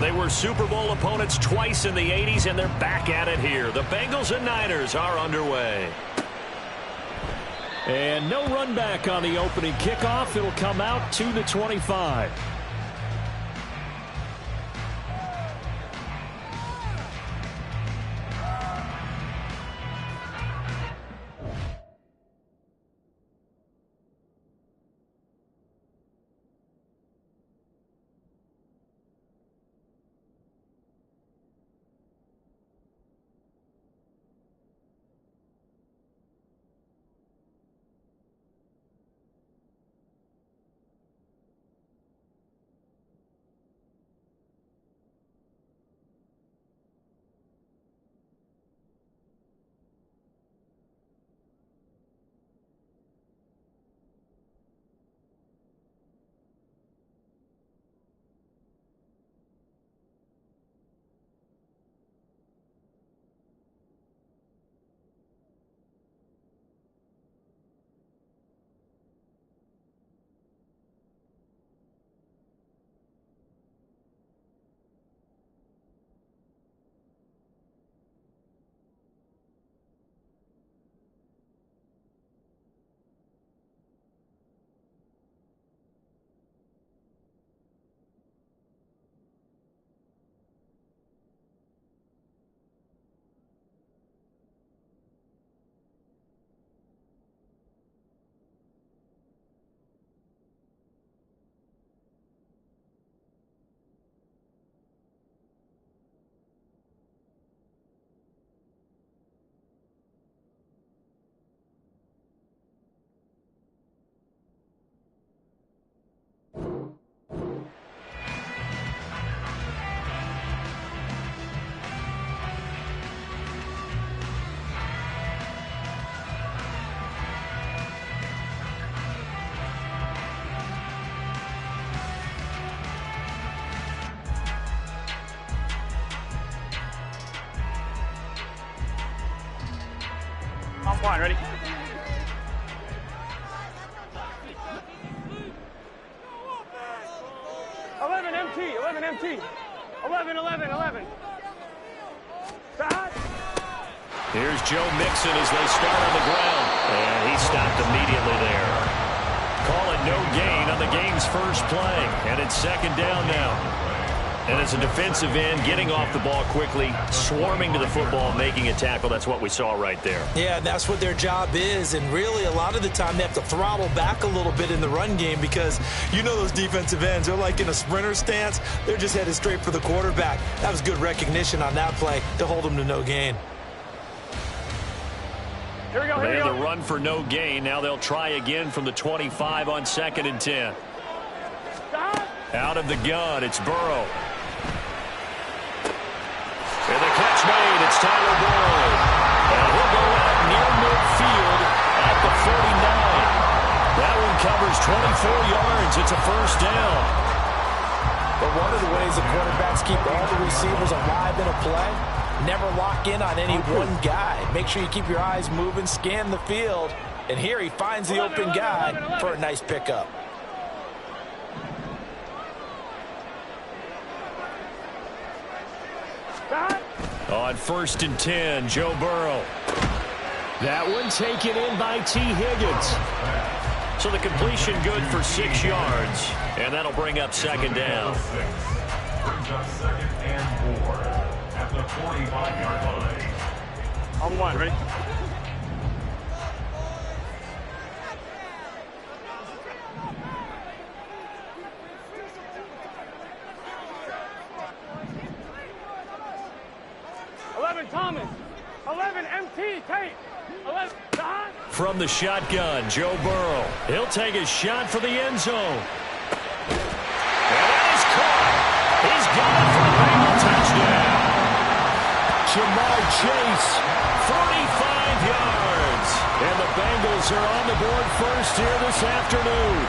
They were Super Bowl opponents twice in the 80s, and they're back at it here. The Bengals and Niners are underway. And no run back on the opening kickoff. It'll come out to the 25. Fine, ready? 11 MT, 11 MT. 11, 11, 11. Stop. Here's Joe Mixon as they start on the ground. And he stopped immediately there. Call it no gain on the game's first play. And it's second down now. And as a defensive end, getting off the ball quickly, swarming to the football, making a tackle, that's what we saw right there. Yeah, that's what their job is. And really, a lot of the time, they have to throttle back a little bit in the run game because you know those defensive ends, they're like in a sprinter stance. They're just headed straight for the quarterback. That was good recognition on that play to hold them to no gain. Here we go, They had the run for no gain. Now they'll try again from the 25 on 2nd and 10. Stop. Out of the gun, it's Burrow. And the catch made, it's Tyler Boyd. And he'll go out near midfield at the 49. That one covers 24 yards. It's a first down. But one of the ways the quarterbacks keep all the receivers alive in a play, never lock in on any one guy. Make sure you keep your eyes moving, scan the field. And here he finds the open guy for a nice pickup. On 1st and 10, Joe Burrow. That one taken in by T. Higgins. So the completion good for 6 yards, and that'll bring up second down. Brings up 2nd and 4 at the 45-yard line. On one, ready? Thomas, 11 MT, Tate, 11, Don. From the shotgun, Joe Burrow. He'll take a shot for the end zone. And that is caught. He's got it for a Bengal touchdown. Jamar Chase, 45 yards. And the Bengals are on the board first here this afternoon.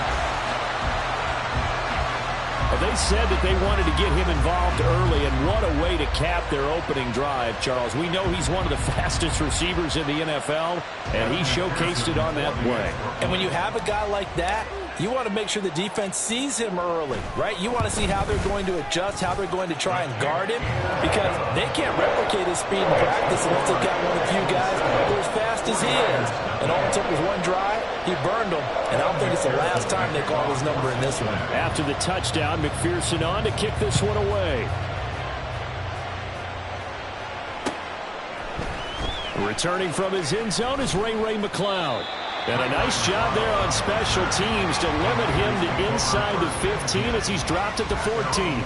They said that they wanted to get him involved early, and what a way to cap their opening drive, Charles. We know he's one of the fastest receivers in the NFL, and he showcased it on that play. And when you have a guy like that, You want to make sure the defense sees him early, right? You want to see how they're going to adjust, how they're going to try and guard him, because they can't replicate his speed in practice unless they've got one of the few guys who are as fast as he is. And all it took was one drive, he burned them, and I don't think it's the last time they call his number in this one. After the touchdown, McPherson on to kick this one away. Returning from his end zone is Ray McCloud. And a nice job there on special teams to limit him to inside the 15 as he's dropped at the 14.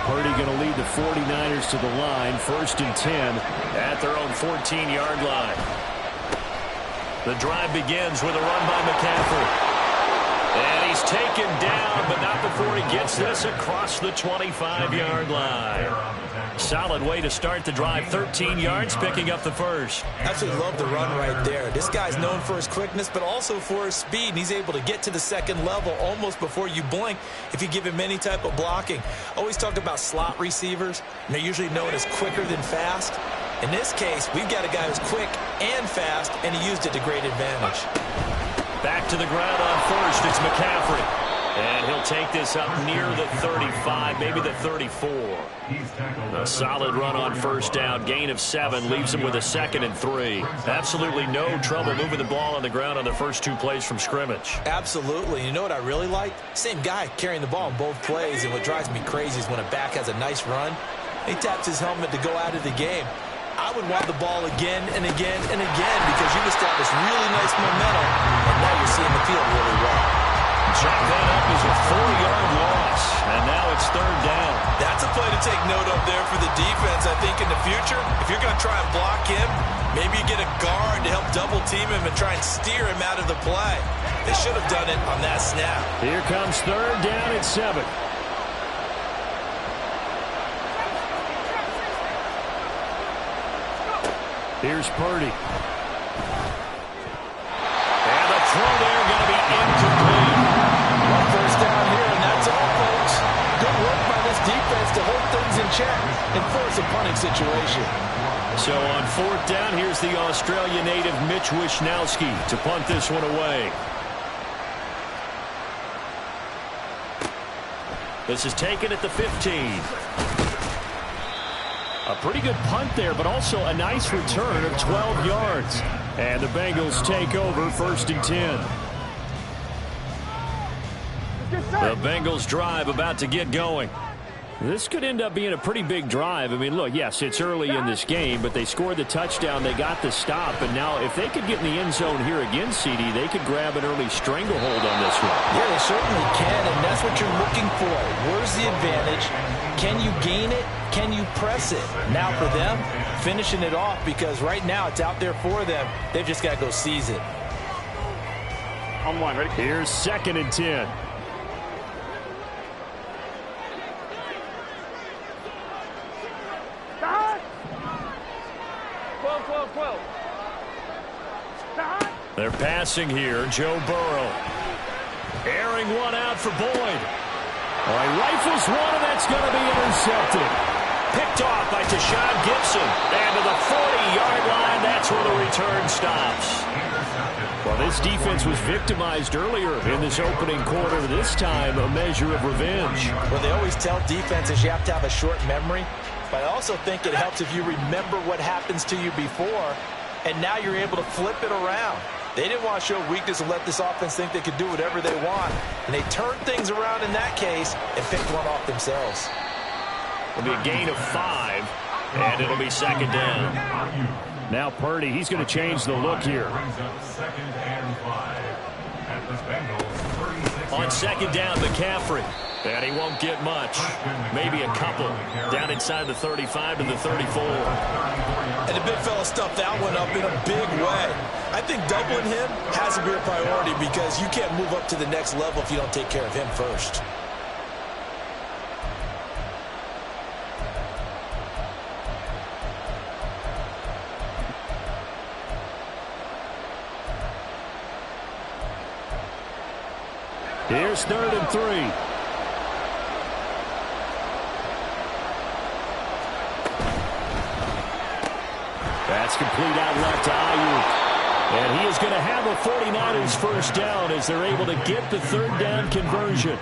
Purdy going to lead the 49ers to the line, 1st and 10 at their own 14-yard line. The drive begins with a run by McCaffrey. And he's taken down, but not before he gets this across the 25-yard line. Solid way to start the drive, 13 yards, picking up the first. Absolutely love the run right there. This guy's known for his quickness, but also for his speed. And he's able to get to the second level almost before you blink if you give him any type of blocking. Always talk about slot receivers, and they're usually known as quicker than fast. In this case, we've got a guy who's quick and fast, and he used it to great advantage. Back to the ground on first. It's McCaffrey. And he'll take this up near the 35, maybe the 34. A solid run on first down. Gain of 7 leaves him with a 2nd and 3. Absolutely no trouble moving the ball on the ground on the first 2 plays from scrimmage. Absolutely. You know what I really like? Same guy carrying the ball in both plays. And what drives me crazy is when a back has a nice run, he taps his helmet to go out of the game. I would want the ball again and again and again because you've established really nice momentum, and now you're seeing the field really well. Check that up as a 4-yard loss, and now it's 3rd down. That's a play to take note of there for the defense. I think in the future, if you're going to try and block him, maybe you get a guard to help double-team him and try and steer him out of the play. They should have done it on that snap. Here comes 3rd down at 7. Here's Purdy. And the throw there going to be incomplete. One first down here, and that's all, folks. Good work by this defense to hold things in check and force a punting situation. So on 4th down, here's the Australia native Mitch Wishnowsky to punt this one away. This is taken at the 15. A pretty good punt there, but also a nice return of 12 yards. And the Bengals take over 1st and 10. The Bengals drive about to get going. This could end up being a pretty big drive. I mean, look, yes, it's early in this game, but they scored the touchdown, they got the stop, and now if they could get in the end zone here again, CD, they could grab an early stranglehold on this one. Yeah, they certainly can, and that's what you're looking for. Where's the advantage? Can you gain it? Can you press it? Now for them, finishing it off, because right now it's out there for them. They've just got to go seize it. On 1, ready? Here's 2nd and 10. They're passing here. Joe Burrow. Airing one out for Boyd. All right, rifles one, and that's going to be intercepted. Picked off by Tashawn Gibson. And to the 40-yard line, that's where the return stops. Well, this defense was victimized earlier in this opening quarter. This time, a measure of revenge. Well, they always tell defenses you have to have a short memory. But I also think it helps if you remember what happens to you before, and now you're able to flip it around. They didn't want to show weakness and let this offense think they could do whatever they want. And they turned things around in that case and picked one off themselves. It'll be a gain of 5, and it'll be 2nd down. Now Purdy, he's going to change the look here. On 2nd down, McCaffrey. And he won't get much. Maybe a couple. Down inside the 35 to the 34. And the big fella stuffed that one up in a big way. I think doubling him has to be a priority because you can't move up to the next level if you don't take care of him first. Here's 3rd and 3. That's complete out left to Ayuk. And he is going to have a 49ers first down as they're able to get the 3rd down conversion.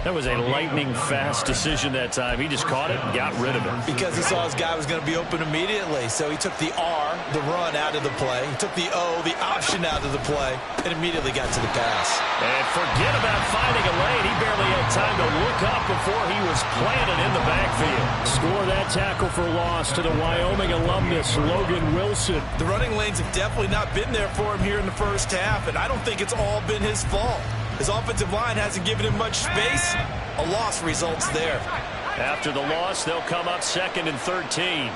That was a lightning-fast decision that time. He just caught it and got rid of it. Because he saw his guy was going to be open immediately. So he took the R, the run, out of the play. He took the O, the option, out of the play, and immediately got to the pass. And forget about finding a lane. He barely had time to look up before he was planted in the backfield. Score that tackle for loss to the Wyoming alumnus, Logan Wilson. The running lanes have definitely not been there for him here in the first half, and I don't think it's all been his fault. His offensive line hasn't given him much space. A loss results there. After the loss, they'll come up 2nd and 13.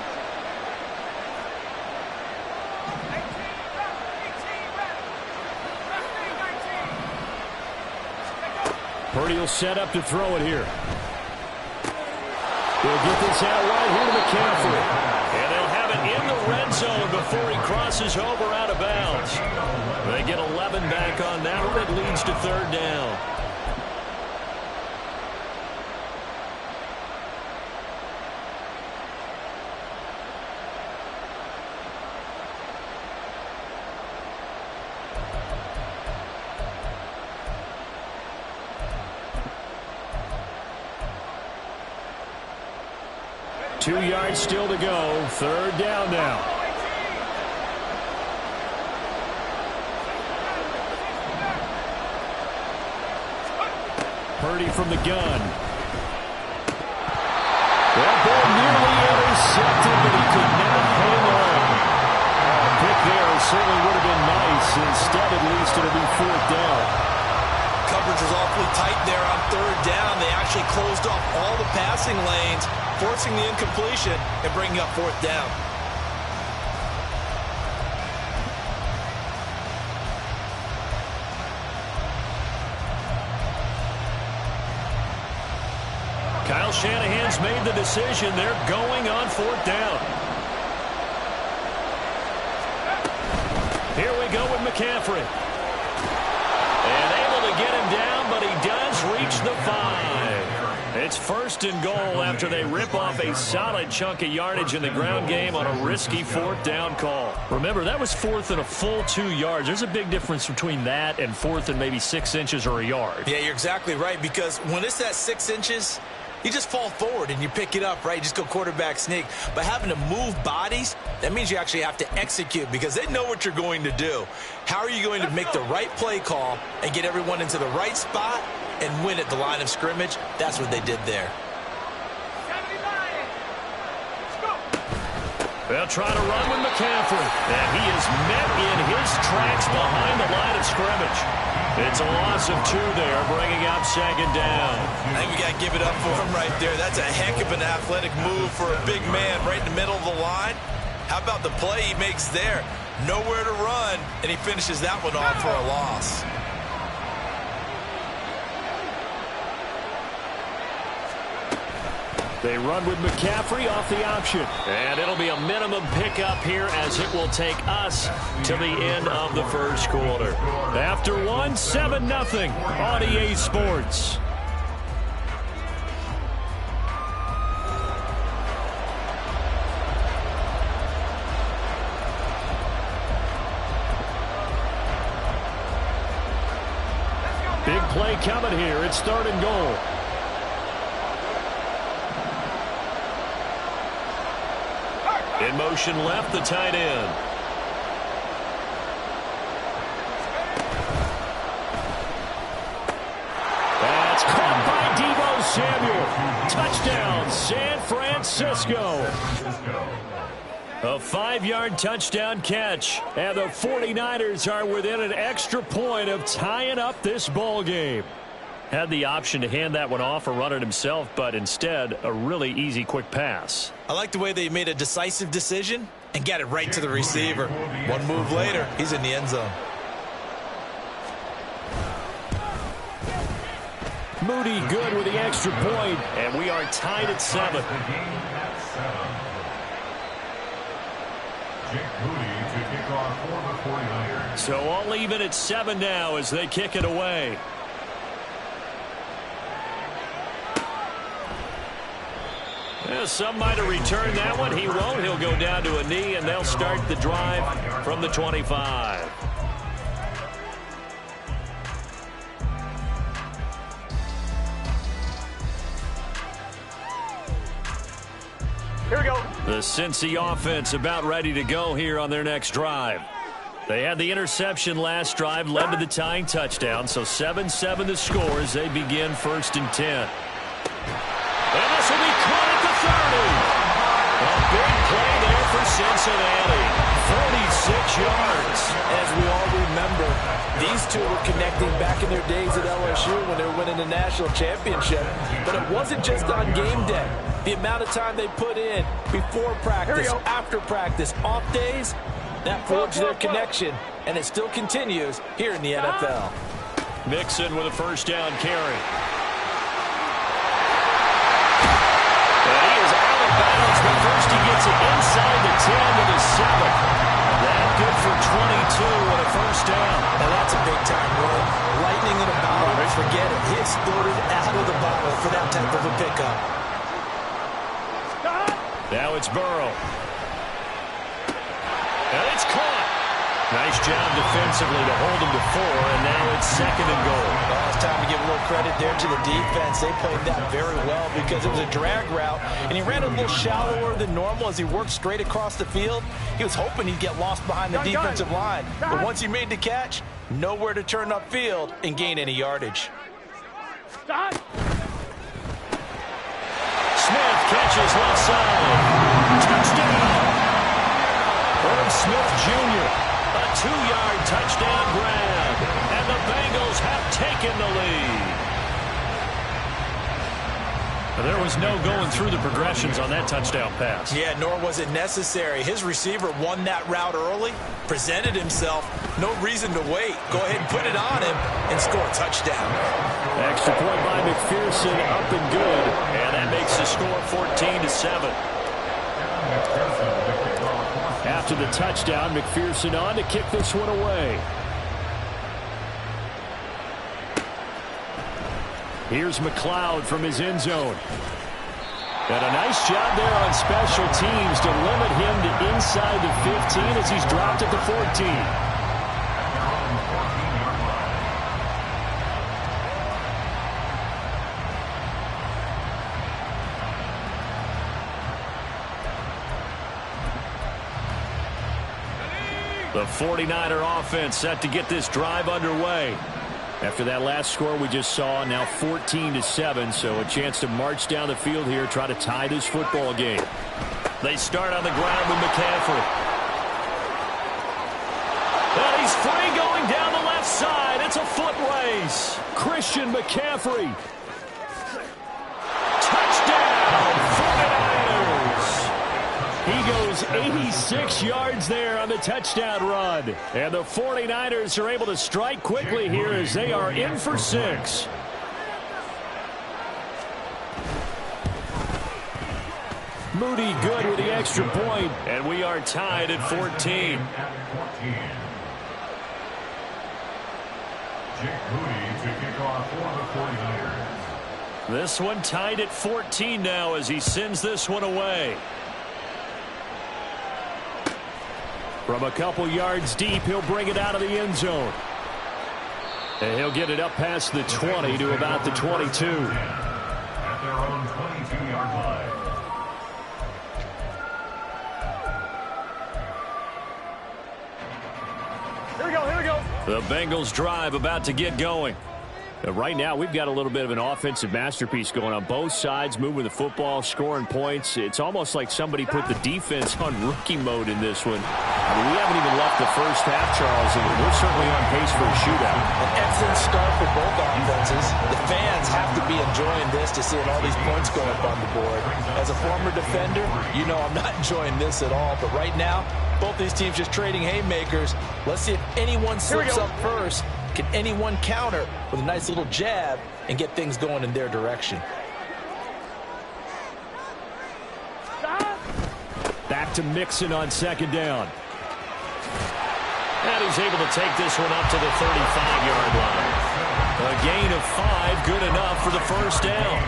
Purdy will set up to throw it here. They'll get this out right here to McCaffrey. And they'll have it in the red zone before he crosses over out of bounds. They get 11 back on that one. It leads to 3rd down. Two yards still to go. 3rd down now. Purdy from the gun. That ball nearly intercepted, but he could not hang on. A pick there certainly would have been nice. Instead, at least, it'll be 4th down. Coverage was awfully tight there on 3rd down. They actually closed off all the passing lanes, forcing the incompletion and bringing up 4th down. Kyle Shanahan's made the decision. They're going on 4th down. Here we go with McCaffrey. And able to get him down, but he does reach the 5. It's 1st and goal after they rip off a solid chunk of yardage in the ground game on a risky 4th down call. Remember, that was 4th and a full 2 yards. There's a big difference between that and 4th and maybe 6 inches or a yard. Yeah, you're exactly right, because when it's that 6 inches, you just fall forward and you pick it up, right? You just go quarterback sneak. But having to move bodies, that means you actually have to execute because they know what you're going to do. How are you going to make the right play call and get everyone into the right spot and win at the line of scrimmage? That's what they did there. They'll try to run with McCaffrey. And he is met in his tracks behind the line of scrimmage. It's a loss of 2 there, bringing up 2nd down. I think we got to give it up for him right there. That's a heck of an athletic move for a big man right in the middle of the line. How about the play he makes there? Nowhere to run, and he finishes that one off for a loss. They run with McCaffrey off the option. And it'll be a minimum pickup here as it will take us to the end of the 1st quarter. After 1, 7-0 on EA Sports. Big play coming here. It's 3rd and goal. In motion left, the tight end. That's caught by Deebo Samuel. Touchdown, San Francisco. A 5-yard touchdown catch. And the 49ers are within an extra point of tying up this ball game. Had the option to hand that one off or run it himself, but instead, a really easy, quick pass. I like the way they made a decisive decision and got it right to the receiver. One move later, he's in the end zone. Moody good with the extra point, and we are tied at 7. So all even at 7 now as they kick it away. Well, some might have returned that one. He won't. He'll go down to a knee, and they'll start the drive from the 25. Here we go. The Cincy offense about ready to go here on their next drive. They had the interception last drive, led to the tying touchdown, so 7-7 the score as they begin 1st and 10. And this will be caught at the 30. A big play there for Cincinnati. 46 yards. As we all remember, these two were connecting back in their days at LSU when they were winning the national championship. But it wasn't just on game day. The amount of time they put in before practice, after practice, off days, that forged their connection, and it still continues here in the NFL. Mixon with a first down carry. But first he gets it inside the 10 to the 7. That good for 22 and a first down. Now that's a big-time run. Lightning in a bottle, forget it. He exploded out of the bottle for that type of a pickup. Now it's Burrow. And it's caught. Nice job defensively to hold him to 4, and now it's 2nd and goal. Well, it's time to give a little credit there to the defense. They played that very well because it was a drag route, and he ran a little shallower than normal as he worked straight across the field. He was hoping he'd get lost behind the defensive line, but once he made the catch, nowhere to turn upfield and gain any yardage. Smith catches left side. Touchdown! Herb Smith Jr. A 2-yard touchdown grab. And the Bengals have taken the lead. There was no going through the progressions on that touchdown pass. Yeah, nor was it necessary. His receiver won that route early, presented himself. No reason to wait. Go ahead and put it on him and score a touchdown. Extra point by McPherson, up and good. And that makes the score 14-7. After the touchdown, McPherson on to kick this one away. Here's McLeod from his end zone. And a nice job there on special teams to limit him to inside the 15 as he's dropped at the 14. The 49er offense set to get this drive underway. After that last score we just saw, now 14-7, so a chance to march down the field here, try to tie this football game. They start on the ground with McCaffrey. And he's free going down the left side. It's a foot race. Christian McCaffrey. Touchdown, 49ers. He goes 86 yards there on the touchdown run. And the 49ers are able to strike quickly here as they are in for 6. Moody good with the extra point. And we are tied at 14. This one tied at 14 now as he sends this one away. From a couple yards deep, he'll bring it out of the end zone. And he'll get it up past the 20 to about the 22. At their own 22-yard line. Here we go, here we go. The Bengals drive about to get going. Right now, we've got a little bit of an offensive masterpiece going on both sides, moving the football, scoring points. It's almost like somebody put the defense on rookie mode in this one. I mean, we haven't even left the first half, Charles, and we're certainly on pace for a shootout. An excellent start for both offenses. The fans have to be enjoying this to seeing all these points go up on the board. As a former defender, you know I'm not enjoying this at all. But right now, both these teams just trading haymakers. Let's see if anyone slips up first. Can anyone counter with a nice little jab and get things going in their direction? Back to Mixon on second down. And he's able to take this one up to the 35-yard line. A gain of 5, good enough for the first down.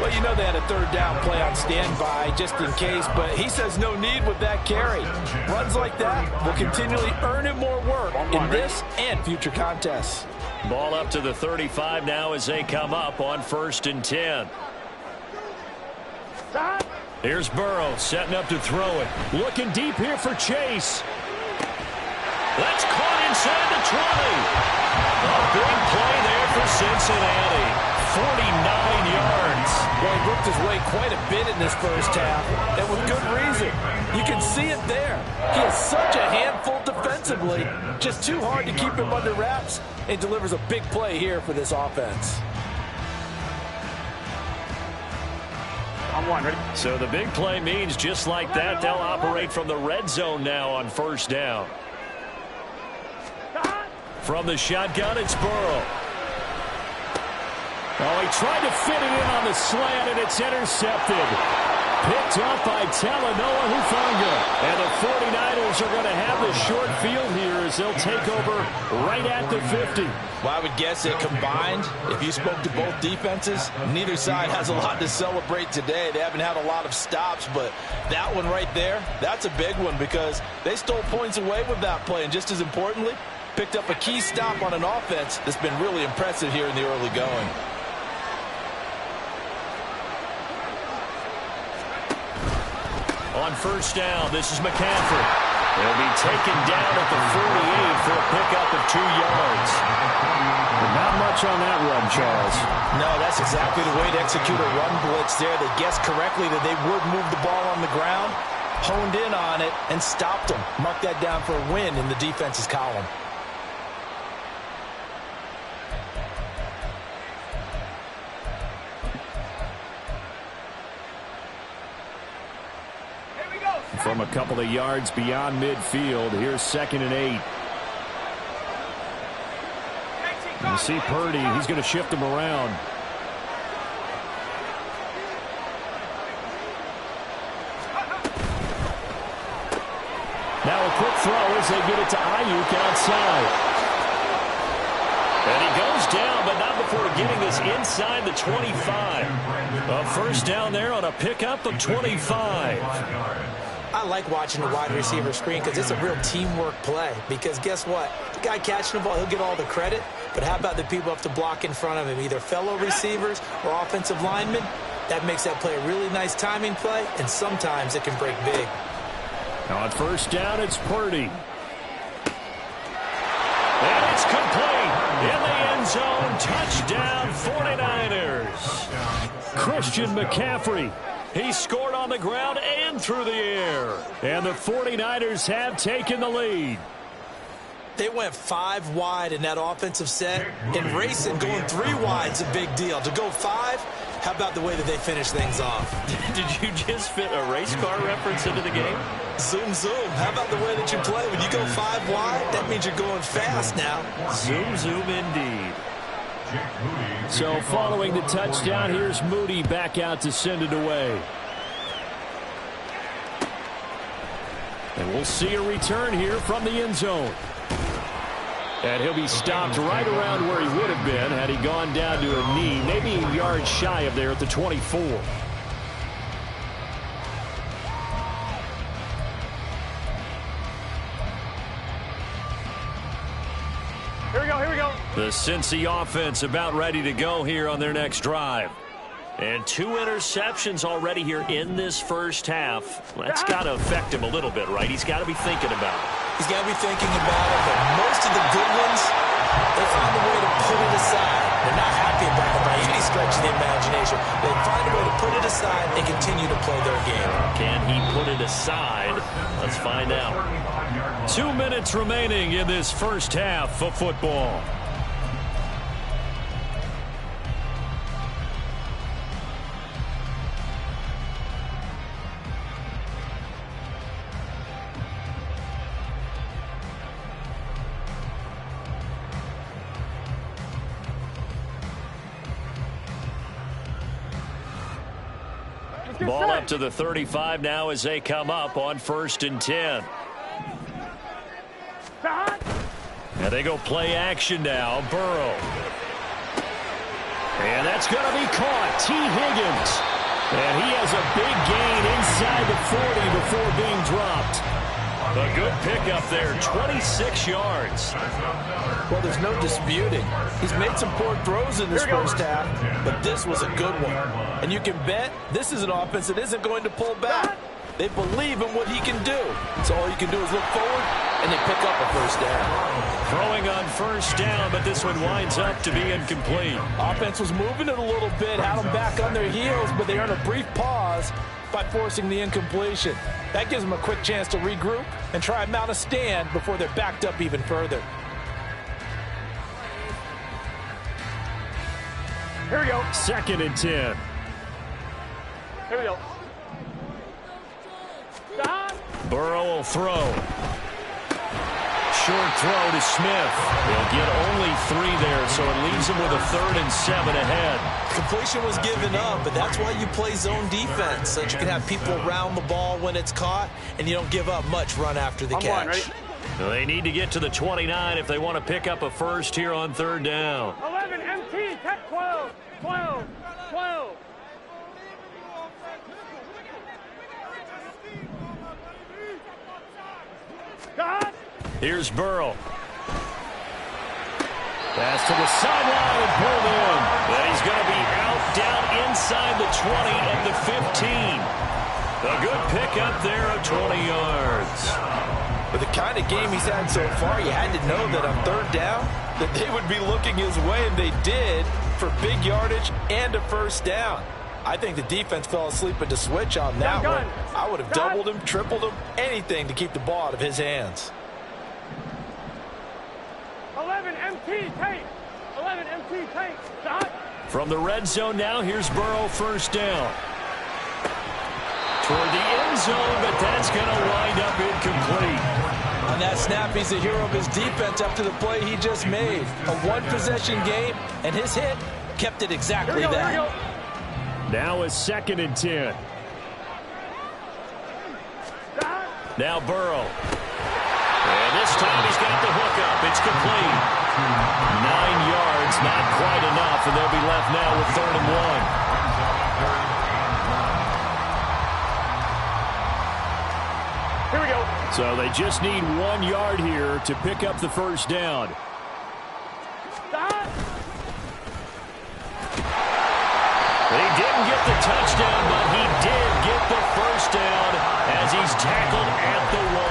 Well, Well, you know they had a third down play on standby just in case, but he says no need with that carry. Runs like that will continually earn him more work in this and future contests. Ball up to the 35 now as they come up on 1st and 10. Here's Burrow setting up to throw it. Looking deep here for Chase. That's caught inside the 20. A big play there for Cincinnati. 49 yards. Well, he worked his way quite a bit in this first half, and with good reason. You can see it there. He is such a handful defensively. Just too hard to keep him under wraps, and delivers a big play here for this offense. I'm one, ready? So the big play means just like that, they'll operate from the red zone now on 1st down. From the shotgun, it's Burrow. Oh, he tried to fit it in on the slant, and it's intercepted. Picked up by Talanoa Hufanga. And the 49ers are going to have the short field here as they'll take over right at the 50. Well, I would guess that combined, if you spoke to both defenses, neither side has a lot to celebrate today. They haven't had a lot of stops, but that one right there, that's a big one because they stole points away with that play. And just as importantly, picked up a key stop on an offense that's been really impressive here in the early going. On 1st down, this is McCaffrey. He'll be taken down at the 48 for a pickup of 2 yards. But not much on that run, Charles. No, that's exactly the way to execute a run blitz there. They guessed correctly that they would move the ball on the ground, honed in on it, and stopped them. Mark that down for a win in the defense's column. From a couple of yards beyond midfield, here's 2nd and 8. You see Purdy, he's going to shift him around. Now a quick throw as they get it to Ayuk outside. And he goes down, but not before getting this inside the 25. A 1st down there on a pickup of 25. I like watching the wide receiver screen because it's a real teamwork play. Because guess what? The guy catching the ball, he'll get all the credit. But how about the people have to block in front of him, either fellow receivers or offensive linemen? That makes that play a really nice timing play, and sometimes it can break big. On 1st down, it's Purdy. And it's complete. In the end zone, touchdown 49ers. Christian McCaffrey. He scored on the ground and through the air. And the 49ers have taken the lead. They went 5 wide in that offensive set. And racing going 3 wide is a big deal. To go 5, how about the way that they finish things off? Did you just fit a race car reference into the game? Zoom, zoom. How about the way that you play? When you go 5 wide, that means you're going fast now. Zoom, zoom indeed. So following the touchdown, here's Moody back out to send it away. And we'll see a return here from the end zone. And he'll be stopped right around where he would have been had he gone down to a knee, maybe a yard shy of there at the 24. Here we go, here we go. The Cincy offense about ready to go here on their next drive. And 2 interceptions already here in this first half. That's got to affect him a little bit, right? He's got to be thinking about it. He's got to be thinking about it, but most of the good ones, they find a way to put it aside. They're not happy about it by any stretch of the imagination. They find a way to put it aside and continue to play their game. Can he put it aside? Let's find out. 2 minutes remaining in this first half of football. Ball up to the 35 now as they come up on 1st and 10. And they go play action now. Burrow. And that's going to be caught. T. Higgins. And he has a big gain inside the 40 before being dropped. A good pickup there, 26 yards. Well, there's no disputing. He's made some poor throws in this first half, but this was a good one. And you can bet this is an offense that isn't going to pull back. They believe in what he can do. So all you can do is look forward, and they pick up a first down. Throwing on first down, but this one winds up to be incomplete. Offense was moving it a little bit, had them back on their heels, but they earned a brief pause by forcing the incompletion. That gives them a quick chance to regroup and try and mount a stand before they're backed up even further. Here we go. 2nd and 10. Here we go. Stop. Burrow will throw. Short throw to Smith. They'll get only 3 there, so it leaves them with a 3rd and 7 ahead. Completion was given up, but that's why you play zone defense, so that you can have people around the ball when it's caught, and you don't give up much run after the catch. They need to get to the 29 if they want to pick up a first here on 3rd down. 11, MT, 12, 12, 12. God. Here's Burrow. Pass to the sideline and pulled in. And he's going to be out down inside the 20 at the 15. A good pickup there of 20 yards. With the kind of game he's had so far, you had to know that on 3rd down that they would be looking his way, and they did, for big yardage and a first down. I think the defense fell asleep at the switch on that one. I would have doubled him, tripled him, anything to keep the ball out of his hands. 11, MT, take. 11, MT, take. Stop. From the red zone now, here's Burrow, first down. Toward the end zone, but that's going to wind up incomplete. On that snap, he's the hero of his defense after the play he just made. A one-possession game, and his hit kept it exactly that. Now is 2nd and 10. Now Burrow. And this time he's got the hook up. It's complete. 9 yards, not quite enough, and they'll be left now with 3rd and 1. Here we go. So they just need 1 yard here to pick up the first down. Stop. He didn't get the touchdown, but he did get the first down as he's tackled at the 1.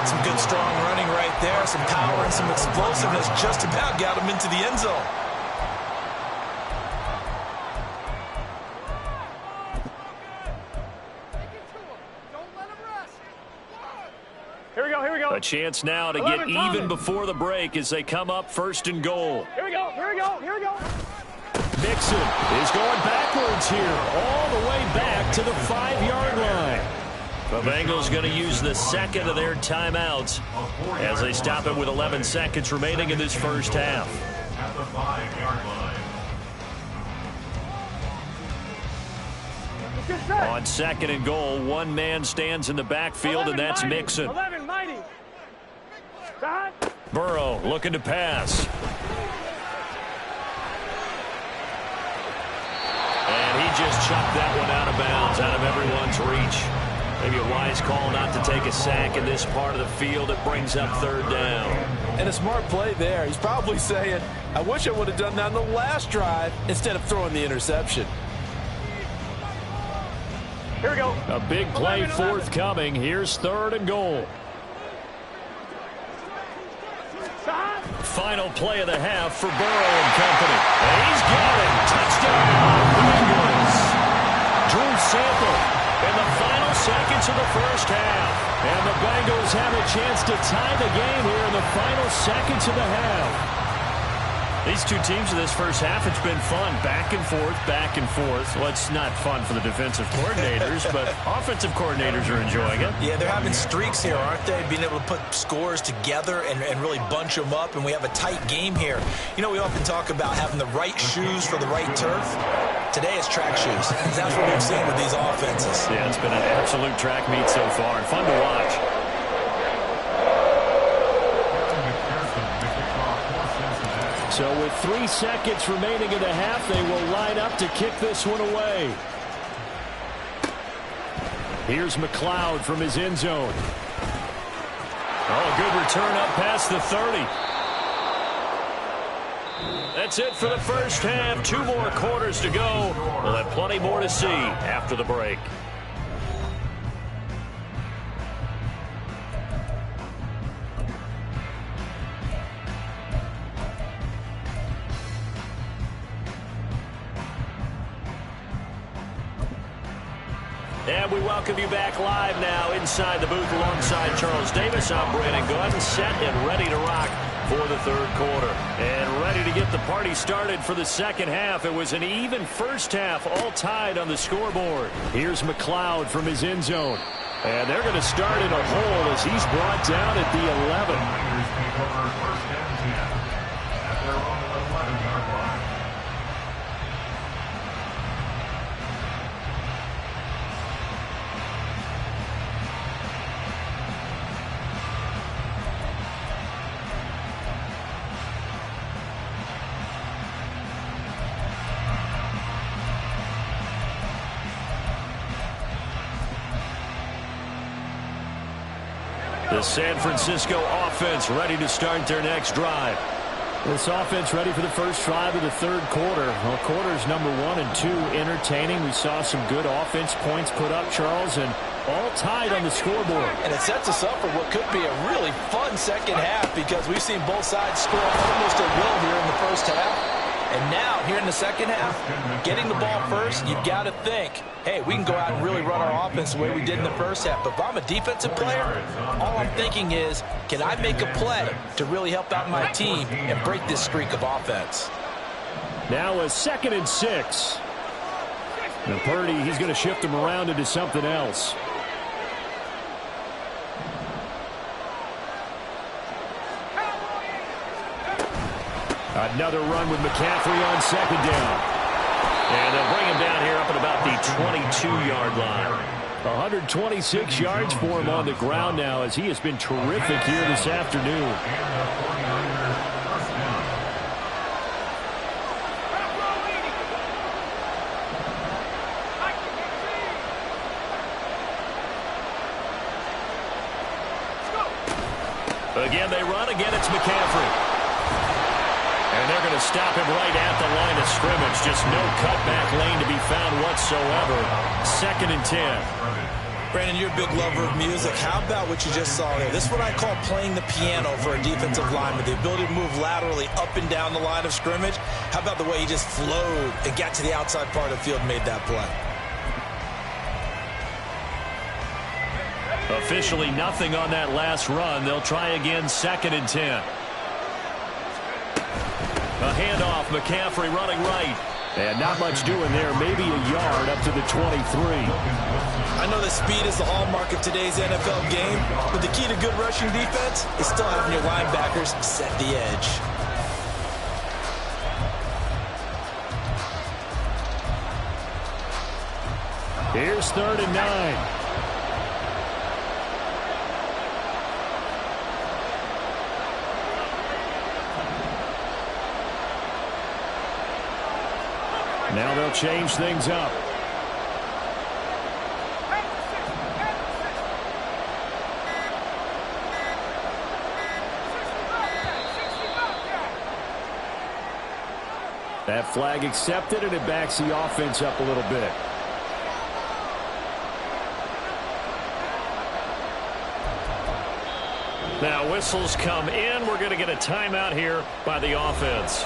Some good, strong running right there. Some power and some explosiveness. Just about got him into the end zone. Here we go, here we go. A chance now to get even before the break as they come up 1st and goal. Here we go, here we go, here we go. Mixon is going backwards here, all the way back to the 5-yard line. The Bengals going to use the 2nd of their timeouts as they stop it with 11 seconds remaining in this first half. At the 5-yard line. On 2nd and goal, one man stands in the backfield, and that's Mixon. 11, mighty. God. Burrow looking to pass. And he just chucked that one out of bounds, out of everyone's reach. Maybe a wise call not to take a sack in this part of the field. It brings up 3rd down. And a smart play there. He's probably saying, I wish I would have done that on the last drive instead of throwing the interception. Here we go. A big play forthcoming. Here's 3rd and goal. Stop. Final play of the half for Burrow and company. And he's got it. Touchdown, Bengals. Drew Sample in the final seconds of the first half. And the Bengals have a chance to tie the game here in the final seconds of the half. These two teams in this first half, it's been fun. Back and forth, back and forth. Well, it's not fun for the defensive coordinators, but offensive coordinators are enjoying it. Yeah, they're having streaks here, aren't they? Being able to put scores together and really bunch them up, and we have a tight game here. You know, we often talk about having the right shoes for the right turf. Today it's track shoes. That's what we've seen with these offenses. Yeah, it's been an absolute track meet so far, and fun to watch. So with 3 seconds remaining in the half, they will line up to kick this one away. Here's McLeod from his end zone. Oh, good return up past the 30. That's it for the first half. 2 more quarters to go. We'll have plenty more to see after the break. And we welcome you back live now inside the booth alongside Charles Davis. I'm Brandon Gunn, set and ready to rock for the third quarter. And ready to get the party started for the second half. It was an even first half, all tied on the scoreboard. Here's McLeod from his end zone. And they're going to start in a hole as he's brought down at the 11. Take over first and 10 at their own 11-yard line. The San Francisco offense ready to start their next drive. This offense ready for the first drive of the third quarter. Well, quarters number 1 and 2 entertaining. We saw some good offense points put up, Charles, and all tied on the scoreboard. And it sets us up for what could be a really fun second half because we've seen both sides score almost at will here in the first half. And now, here in the second half, getting the ball first, you've got to think, hey, we can go out and really run our offense the way we did in the first half. But if I'm a defensive player, all I'm thinking is, can I make a play to really help out my team and break this streak of offense? Now a 2nd and 6. Now Purdy, he's going to shift them around into something else. Another run with McCaffrey on 2nd down. And they'll bring him down here up at about the 22-yard line. 126 yards for him on the ground now as he has been terrific here this afternoon. Again, they run. Again, it's McCaffrey. And they're going to stop him right at the line of scrimmage. Just no cutback lane to be found whatsoever. 2nd and 10. Brandon, you're a big lover of music. How about what you just saw there? This is what I call playing the piano for a defensive lineman. The ability to move laterally up and down the line of scrimmage. How about the way he just flowed and got to the outside part of the field and made that play? Officially nothing on that last run. They'll try again, 2nd and 10. A handoff, McCaffrey running right. And not much doing there, maybe a yard up to the 23. I know that speed is the hallmark of today's NFL game, but the key to good rushing defense is still having your linebackers set the edge. Here's 3rd and 9. Now they'll change things up. That flag accepted, and it backs the offense up a little bit. Now whistles come in. We're going to get a timeout here by the offense.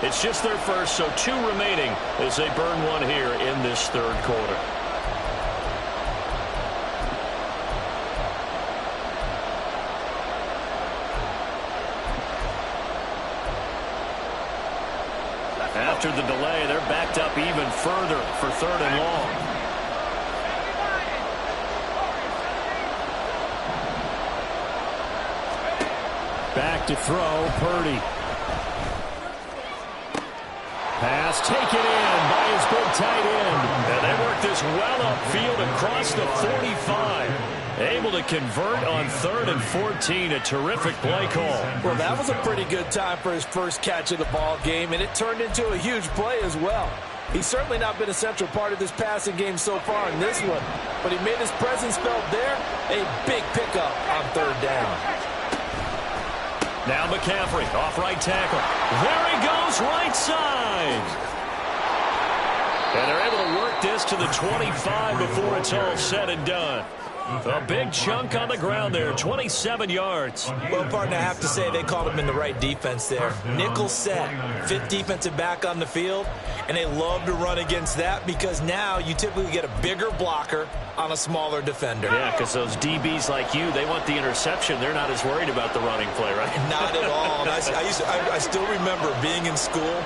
It's just their first, so 2 remaining as they burn one here in this third quarter. After the delay, they're backed up even further for 3rd and long. Back to throw, Purdy. Pass taken in by his big tight end. And they work this well upfield across the 45. Able to convert on 3rd and 14. A terrific play call. Well, that was a pretty good time for his first catch of the ball game, and it turned into a huge play as well. He's certainly not been a central part of this passing game so far in this one, but he made his presence felt there. A big pickup on 3rd down. Now McCaffrey off right tackle. There he goes, right side. And they're able to work this to the 25 before it's all said and done. A big chunk on the ground there, 27 yards. Well, partner, I have to say they called him in the right defense there. Nickel set, 5th defensive back on the field, and they love to run against that because now you typically get a bigger blocker on a smaller defender. Yeah, because those DBs like you, they want the interception. They're not as worried about the running play, right? Not at all. And I still remember being in school,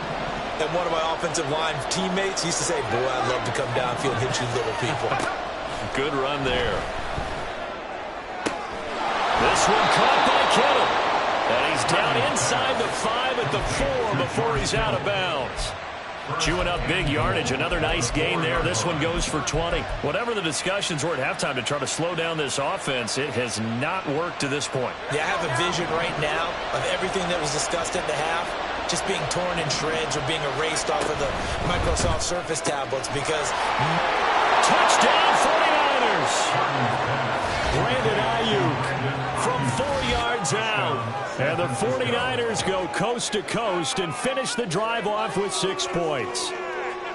and one of my offensive line teammates used to say, boy, I'd love to come downfield and hit you little people. Good run there. This one caught by Kittle. And he's down inside the 5 at the 4 before he's out of bounds. Chewing up big yardage. Another nice gain there. This one goes for 20. Whatever the discussions were at halftime to try to slow down this offense, it has not worked to this point. Yeah, I have a vision right now of everything that was discussed at the half just being torn in shreds or being erased off of the Microsoft Surface tablets because... Touchdown 49ers! Brandon Ayuk from 4 yards out. And the 49ers go coast to coast and finish the drive off with 6 points.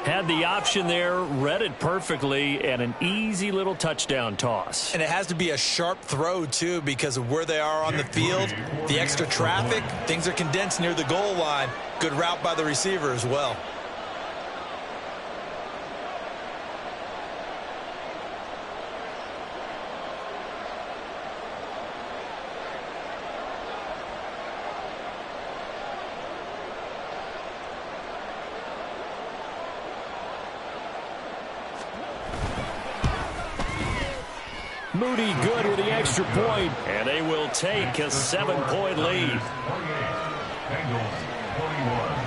Had the option there, read it perfectly, and an easy little touchdown toss. And it has to be a sharp throw, too, because of where they are on the field. The extra traffic, things are condensed near the goal line. Good route by the receiver as well. Moody good with the extra point, and they will take a 7-point lead. Bengals 41.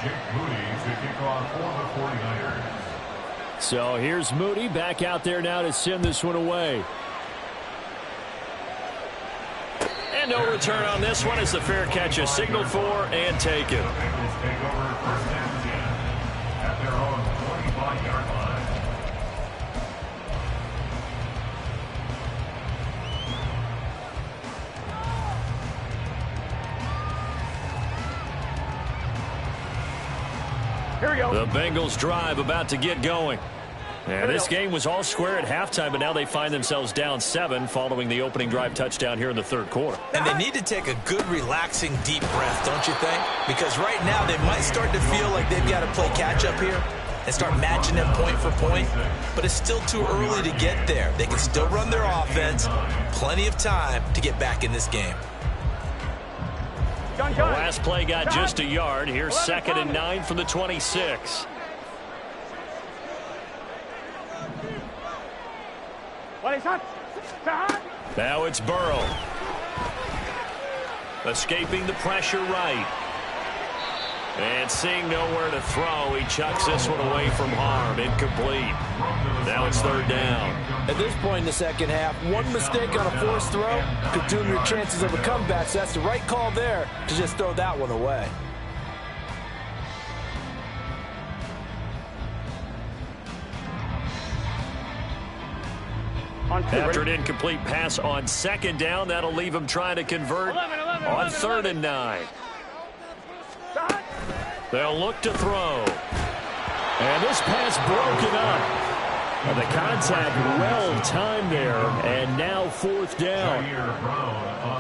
Jake Moody to kick off for the 49ers. So here's Moody back out there now to send this one away. And no return on this one as the fair catch is signaled for and taken. The Bengals take over 1st and 10 at their own 25-yard line. Here we go. The Bengals drive about to get going. And this game was all square at halftime, but now they find themselves down 7 following the opening drive touchdown here in the 3rd quarter. And they need to take a good, relaxing, deep breath, don't you think? Because right now they might start to feel like they've got to play catch-up here and start matching them point for point. But it's still too early to get there. They can still run their offense. Plenty of time to get back in this game. The last play got just a yard. Here's 2nd and 9 from the 26. Now it's Burrow. Escaping the pressure right. And seeing nowhere to throw, he chucks this one away from harm. Incomplete. Now it's 3rd down. At this point in the second half, one mistake on a forced throw could doom your chances of a comeback. So that's the right call there to just throw that one away. After an incomplete pass on 2nd down, that'll leave him trying to convert on 3rd and 9. They'll look to throw. And this pass broken up. And the contact well timed there. And now 4th down.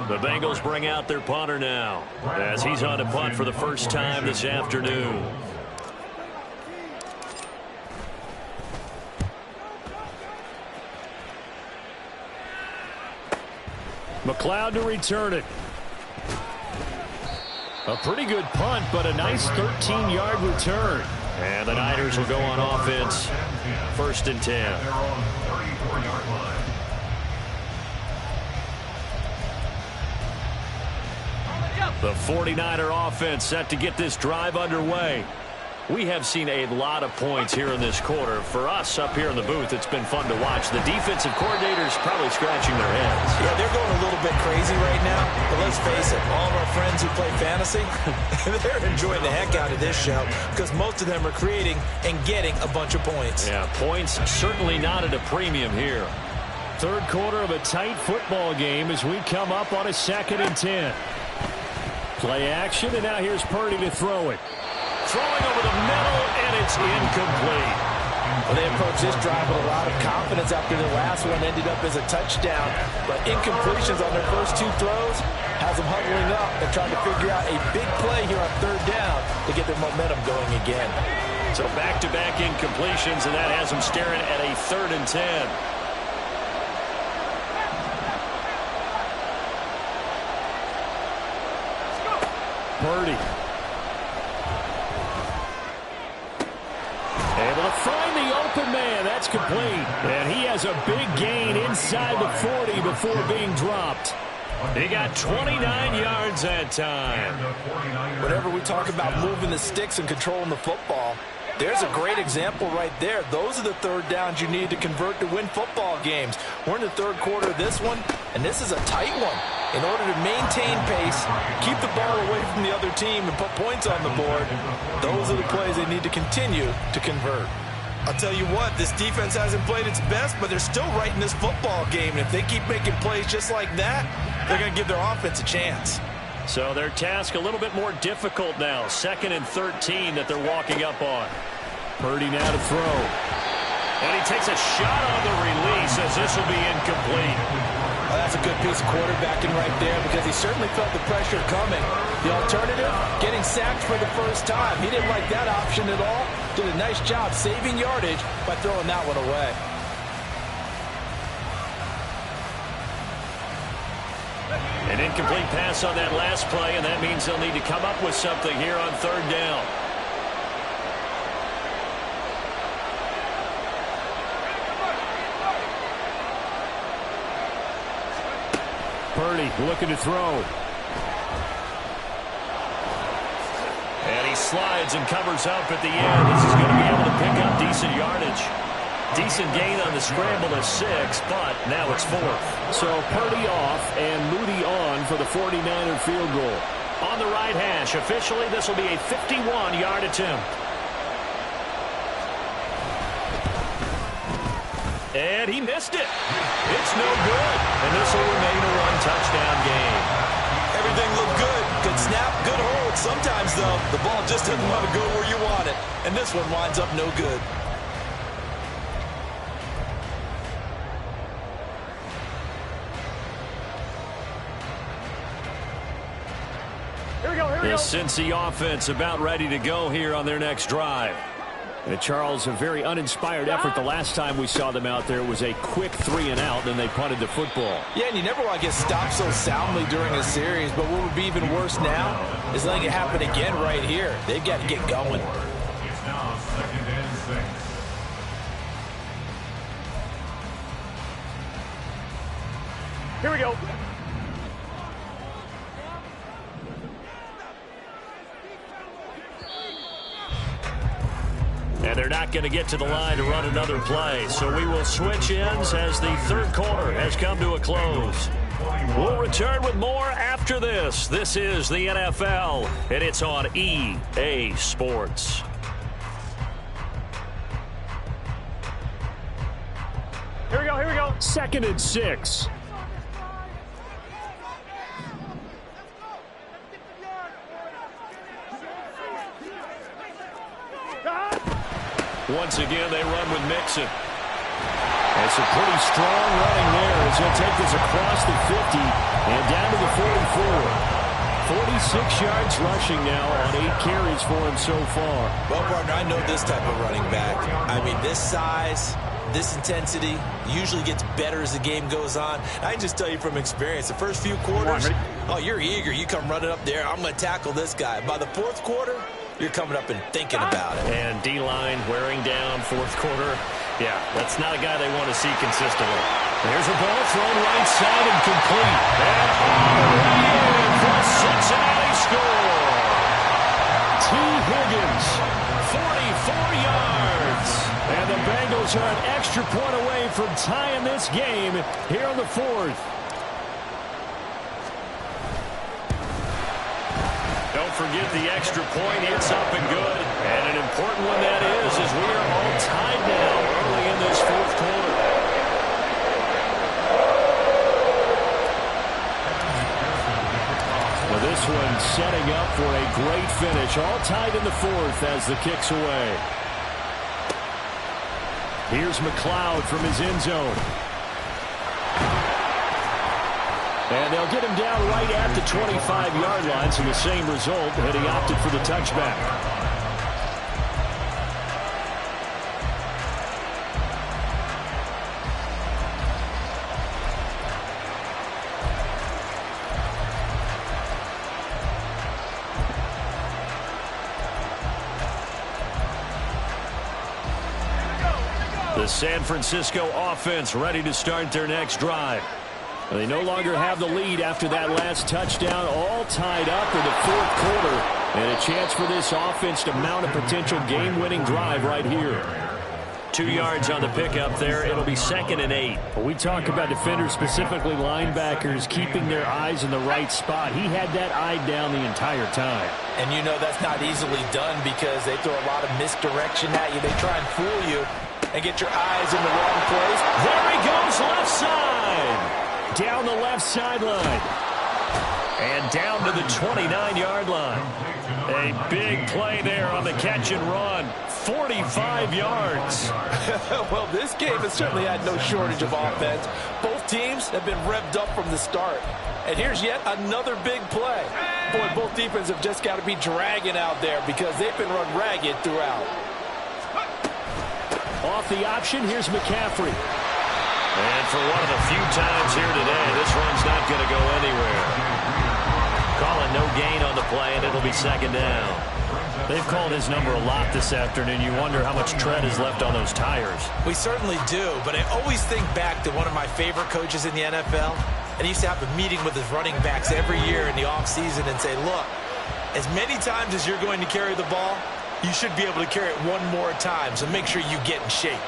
The Bengals bring out their punter now as he's on to punt for the first time this afternoon. McLeod to return it. A pretty good punt, but a nice 13-yard return. And the Niners will go on offense. 1st and 10. The 49er offense set to get this drive underway. We have seen a lot of points here in this quarter. For us up here in the booth, it's been fun to watch. The defensive coordinators probably scratching their heads. Yeah, they're going a little bit crazy right now. But let's face it, all of our friends who play fantasy, they're enjoying the heck out of this show because most of them are creating and getting a bunch of points. Yeah, points certainly not at a premium here. Third quarter of a tight football game as we come up on a 2nd and 10. Play action, and now here's Purdy to throw it. Throwing over the middle, and it's incomplete. Well, they approached this drive with a lot of confidence after the last one ended up as a touchdown. But incompletions on their first 2 throws has them huddling up and trying to figure out a big play here on 3rd down to get their momentum going again. So back-to-back incompletions, and that has them staring at a 3rd and 10. Purdy. Able to find the open man. That's complete. And he has a big gain inside the 40 before being dropped. He got 29 yards that time. Whenever we talk about moving the sticks and controlling the football, there's a great example right there. Those are the 3rd downs you need to convert to win football games. We're in the 3rd quarter of this one, and this is a tight one. In order to maintain pace, keep the ball away from the other team, and put points on the board, those are the plays they need to continue to convert. I'll tell you what, this defense hasn't played its best, but they're still right in this football game. And if they keep making plays just like that, they're going to give their offense a chance. So their task a little bit more difficult now. 2nd and 13 that they're walking up on. Purdy now to throw. And he takes a shot on the release as this will be incomplete. Well, that's a good piece of quarterbacking right there because he certainly felt the pressure coming. The alternative, getting sacked for the first time. He didn't like that option at all. Did a nice job saving yardage by throwing that one away. An incomplete pass on that last play, and that means they'll need to come up with something here on 3rd down. Purdy looking to throw. And he slides and covers up at the end. This is going to be able to pick up decent yardage. Decent gain on the scramble of 6, but now it's 4th. So Purdy off and Moody on for the 49er field goal. On the right hash, officially this will be a 51-yard attempt. And he missed it. It's no good. And this will remain a 1-touchdown game. Everything looked good. Good snap, good hold. Sometimes, though, the ball just doesn't want to go where you want it. And this one winds up no good. The Cincy offense about ready to go here on their next drive. And Charles, a very uninspired effort. The last time we saw them out there was a quick 3-and-out, then they punted the football. Yeah, and you never want to get stopped so soundly during a series, but what would be even worse now is letting it happen again right here. They've got to get going. It's now 2nd and 6. Here we go. And they're not going to get to the line to run another play. So we will switch ends as the 3rd quarter has come to a close. We'll return with more after this. This is the NFL, and it's on EA Sports. Here we go, here we go. 2nd and 6. Once again, they run with Mixon. That's a pretty strong running there as he'll take this across the 50 and down to the 44. 46 yards rushing now on 8 carries for him so far. Well, partner, I know this type of running back. I mean, this size, this intensity usually gets better as the game goes on. I can just tell you from experience, the first few quarters, oh, you're eager. You come running up there, I'm going to tackle this guy. By the 4th quarter, you're coming up and thinking about it. And D-line wearing down 4th quarter. Yeah, that's not a guy they want to see consistently. There's a ball thrown right side and complete. And already in for a Cincinnati score. T. Higgins, 4 yards. And the Bengals are an extra point away from tying this game here in the 4th. Don't forget the extra point. It's up and good. And an important one that is, as we are all tied now early in this 4th quarter. Well, this one setting up for a great finish. All tied in the 4th as the kick's away. Here's McLeod from his end zone. And they'll get him down right at the 25-yard line, so the same result, and he opted for the touchback. The San Francisco offense ready to start their next drive. They no longer have the lead after that last touchdown, all tied up in the 4th quarter. And a chance for this offense to mount a potential game-winning drive right here. 2 yards on the pickup there. It'll be 2nd and 8. When we talk about defenders, specifically linebackers, keeping their eyes in the right spot, he had that eye down the entire time. And you know that's not easily done because they throw a lot of misdirection at you. They try and fool you and get your eyes in the wrong place. There he goes, left side. Down the left sideline. And down to the 29-yard line. A big play there on the catch and run. 45 yards. Well, this game has certainly had no shortage of offense. Both teams have been revved up from the start. And here's yet another big play. Boy, both defenses have just got to be dragging out there because they've been run ragged throughout. Off the option, here's McCaffrey. And for one of the few times here today, this run's not going to go anywhere. Calling no gain on the play, and it'll be 2nd down. They've called his number a lot this afternoon. You wonder how much tread is left on those tires. We certainly do, but I always think back to one of my favorite coaches in the NFL, and he used to have a meeting with his running backs every year in the offseason and say, look, as many times as you're going to carry the ball, you should be able to carry it one more time, so make sure you get in shape.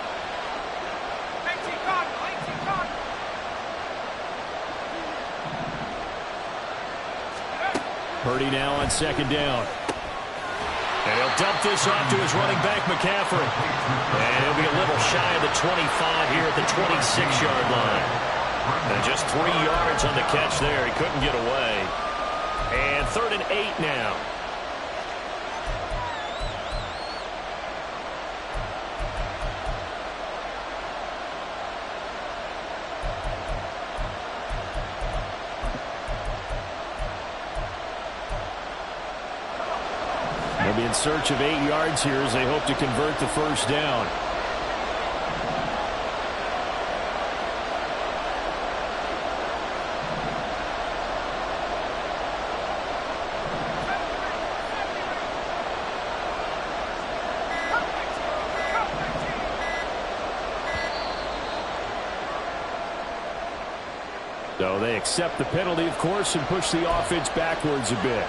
Purdy now on 2nd down. And he'll dump this off to his running back, McCaffrey. And he'll be a little shy of the 25 here at the 26-yard line. And just 3 yards on the catch there. He couldn't get away. And 3rd and 8 now. They'll be in search of 8 yards here as they hope to convert the 1st down. So they accept the penalty, of course, and push the offense backwards a bit.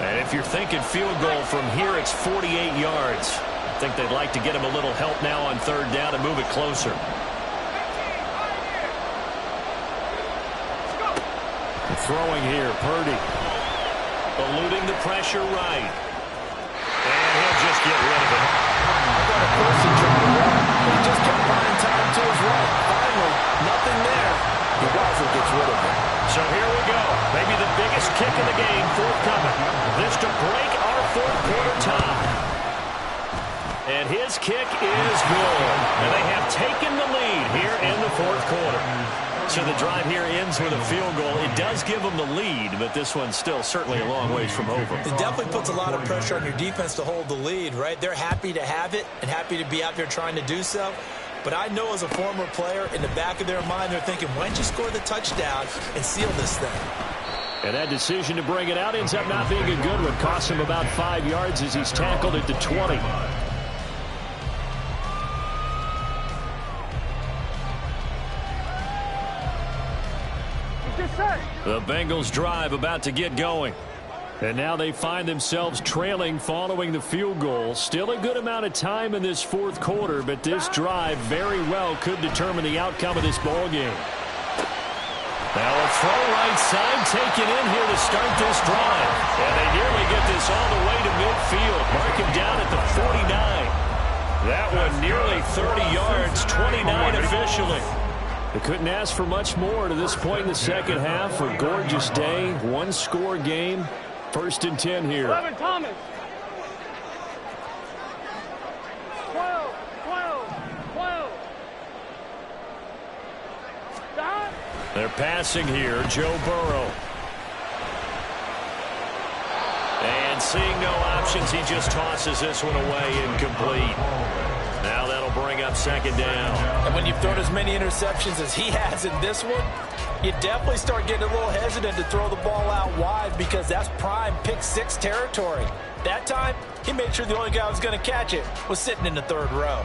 And if you're thinking field goal from here, it's 48 yards. I think they'd like to get him a little help now on 3rd down and move it closer. Throwing here, Purdy. Eluding the pressure right. And he'll just get rid of it. I got a person trying to run. He just kept finding time to his right. Finally, nothing there. He wisely gets rid of it. So here we go. Maybe the biggest kick of the game forthcoming. This to break our 4th quarter tie. And his kick is good. And they have taken the lead here in the 4th quarter. So the drive here ends with a field goal. It does give them the lead, but this one's still certainly a long ways from over. It definitely puts a lot of pressure on your defense to hold the lead, right? They're happy to have it and happy to be out there trying to do so. But I know as a former player, in the back of their mind, they're thinking, why don't you score the touchdown and seal this thing? And that decision to bring it out ends up not being a good one. Costs him about 5 yards as he's tackled at the 20. The Bengals drive about to get going. And now they find themselves trailing following the field goal. Still a good amount of time in this fourth quarter, but this drive very well could determine the outcome of this ball game. Now a throw right side taken in here to start this drive. And they nearly get this all the way to midfield. Mark him down at the 49. That one nearly 30 yards, 29 officially. They couldn't ask for much more to this point in the second half. A gorgeous day, one-score game. 1st and 10 here. 11 Thomas. 12. Stop. They're passing here. Joe Burrow. And seeing no options, he just tosses this one away incomplete. Now that'll bring up 2nd down. And when you've thrown as many interceptions as he has in this one, you definitely start getting a little hesitant to throw the ball out wide because that's prime pick 6 territory. That time, he made sure the only guy who was going to catch it was sitting in the 3rd row.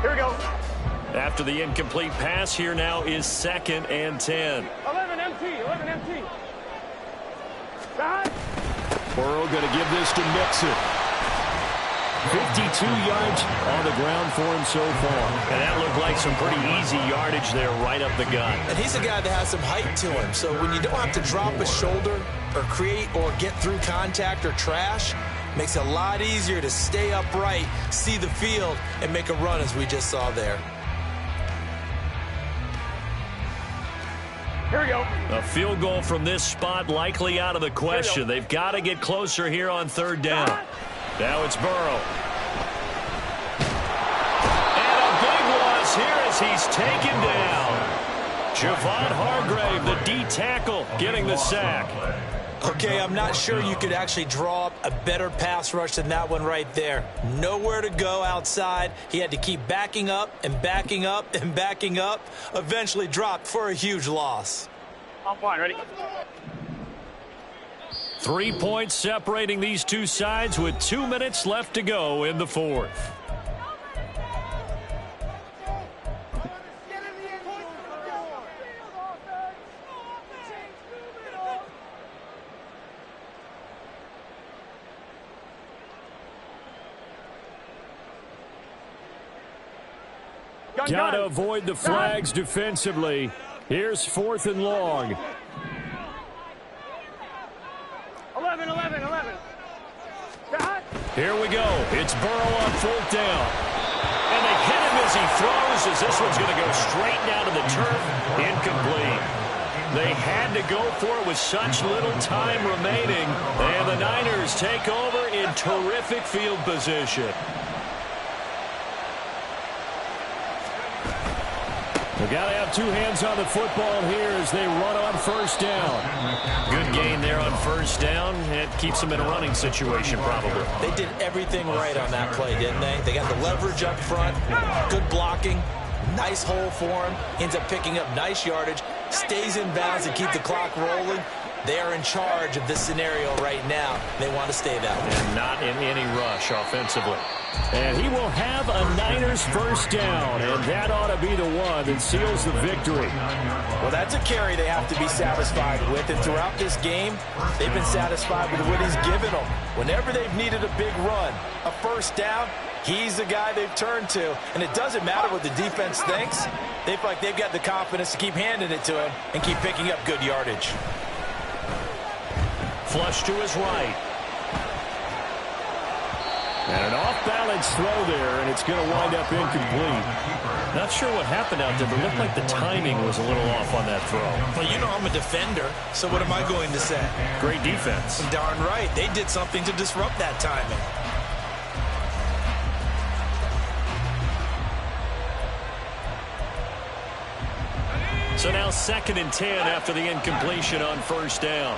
Here we go. After the incomplete pass, here now is 2nd and 10. 11 MT. Stop. Burrow going to give this to Mixon. 52 yards on the ground for him so far. And that looked like some pretty easy yardage there right up the gut. And he's a guy that has some height to him. So when you don't have to drop a shoulder or create or get through contact or trash, makes it a lot easier to stay upright, see the field, and make a run as we just saw there. Here we go. A field goal from this spot likely out of the question. They've got to get closer here on 3rd down. Now it's Burrow. And a big loss here as he's taken down. Javon Hargrave, the D tackle, getting the sack. Okay, I'm not sure you could actually draw up a better pass rush than that one right there. Nowhere to go outside. He had to keep backing up and backing up and backing up. Eventually dropped for a huge loss. I'm fine. Ready? 3 points separating these two sides with 2 minutes left to go in the 4th. Got to avoid the flags defensively. Here's 4th and long. 11. Stop. Here we go. It's Burrow on 4th down. And they hit him as he throws, as this one's going to go straight down to the turf. Incomplete. They had to go for it with such little time remaining. And the Niners take over in terrific field position. They've got to have 2 hands on the football here as they run on 1st down. Good gain there on 1st down. It keeps them in a running situation probably. They did everything right on that play, didn't they? They got the leverage up front, good blocking, nice hole for him, ends up picking up nice yardage, stays in bounds to keep the clock rolling. They are in charge of this scenario right now. They want to stay that way. And not in any rush offensively. And he will have a Niners 1st down, and that ought to be the one that seals the victory. Well, that's a carry they have to be satisfied with, and throughout this game, they've been satisfied with what he's given them. Whenever they've needed a big run, a 1st down, he's the guy they've turned to, and it doesn't matter what the defense thinks. They feel like they've got the confidence to keep handing it to him and keep picking up good yardage. Flush to his right. And an off-balance throw there, and it's going to wind up incomplete. Not sure what happened out there, but it looked like the timing was a little off on that throw. Well, you know I'm a defender, so what am I going to say? Great defense. Darn right. They did something to disrupt that timing. So now 2nd and 10 after the incompletion on 1st down.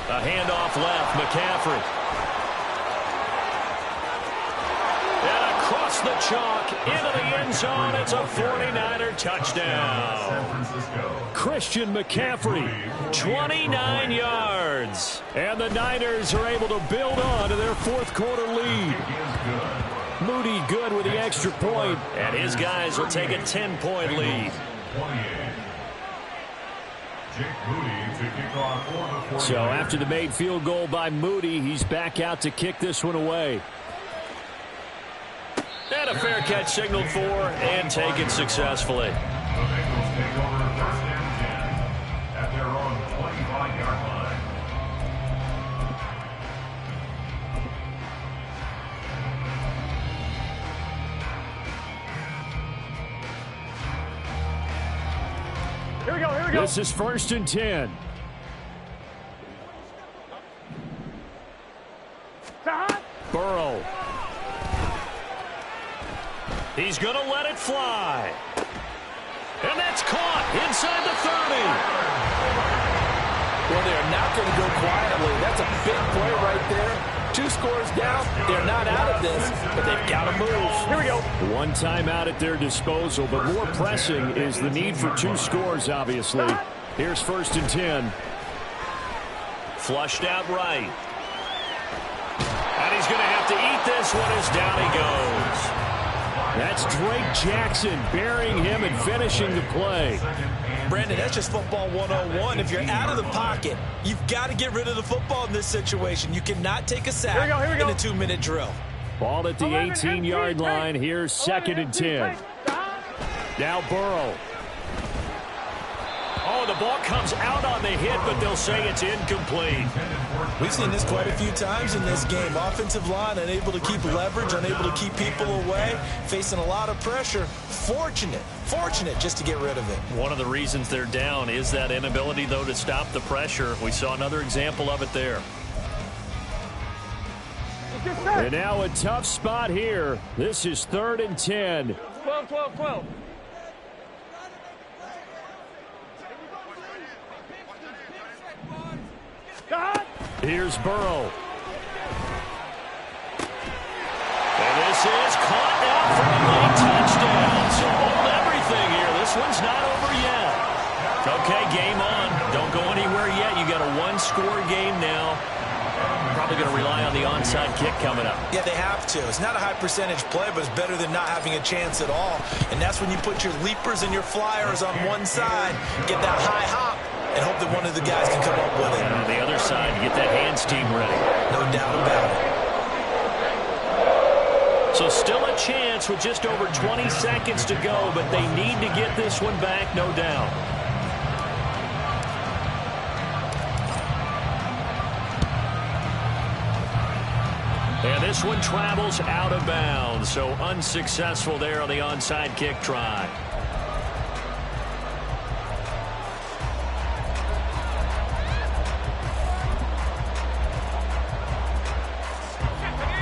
A handoff left, McCaffrey. And across the chalk, into the end zone, it's a 49er touchdown. Christian McCaffrey, 29 yards. yards. And the Niners are able to build on to their fourth quarter lead. Moody good with the extra point, and his guys will take a 10-point lead. So after the made field goal by Moody, he's back out to kick this one away. And a fair catch signaled for and taken successfully. The Bengals take over first and 10 at their own 25-yard line. Here we go, here we go. This is first and 10. Burrow. He's going to let it fly. And that's caught inside the 30. Well, they're not going to go quietly. That's a big play right there. 2 scores down. They're not out of this, but they've got to move. Here we go. One timeout at their disposal, but more pressing is the need for 2 scores, obviously. Here's first and 10. Flushed out right. And he's going to have to eat this one as down he goes. That's Drake Jackson burying him and finishing the play. Brandon, that's just football 101. If you're out of the pocket, you've got to get rid of the football in this situation. You cannot take a sack in a 2-minute drill. Ball at the 18-yard line. Here's second and 10. Now Burrow. Oh, the ball comes out on the hit, but they'll say it's incomplete. We've seen this quite a few times in this game. Offensive line unable to keep leverage, unable to keep people away, facing a lot of pressure. Fortunate just to get rid of it. One of the reasons they're down is that inability, though, to stop the pressure. We saw another example of it there. And now a tough spot here. This is third and 10. 12, 12, 12. Here's Burrow. And this is caught now for a late touchdown. So hold everything here. This one's not over yet. Okay, game on. Don't go anywhere yet. You got a 1-score game now. Probably going to rely on the onside kick coming up. Yeah, they have to. It's not a high percentage play, but it's better than not having a chance at all. And that's when you put your leapers and your flyers on one side, get that high hop, and hope that one of the guys can come up with it. And on the other side, get that hands team ready. No doubt about it. So still a chance with just over 20 seconds to go, but they need to get this one back, no doubt. And this one travels out of bounds, so unsuccessful there on the onside kick try.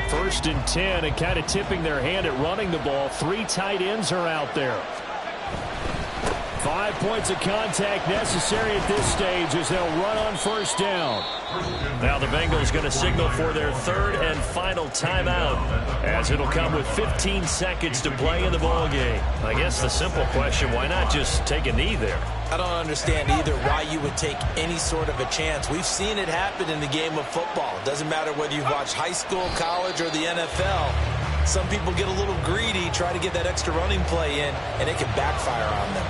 First and 10, and kind of tipping their hand at running the ball. 3 tight ends are out there. 5 points of contact necessary at this stage as they'll run on first down. Now the Bengals going to signal for their third and final timeout, as it'll come with 15 seconds to play in the ball game. I guess the simple question, why not just take a knee there? I don't understand either why you would take any sort of a chance. We've seen it happen in the game of football. It doesn't matter whether you've watched high school, college, or the NFL. Some people get a little greedy, try to get that extra running play in, and it can backfire on them.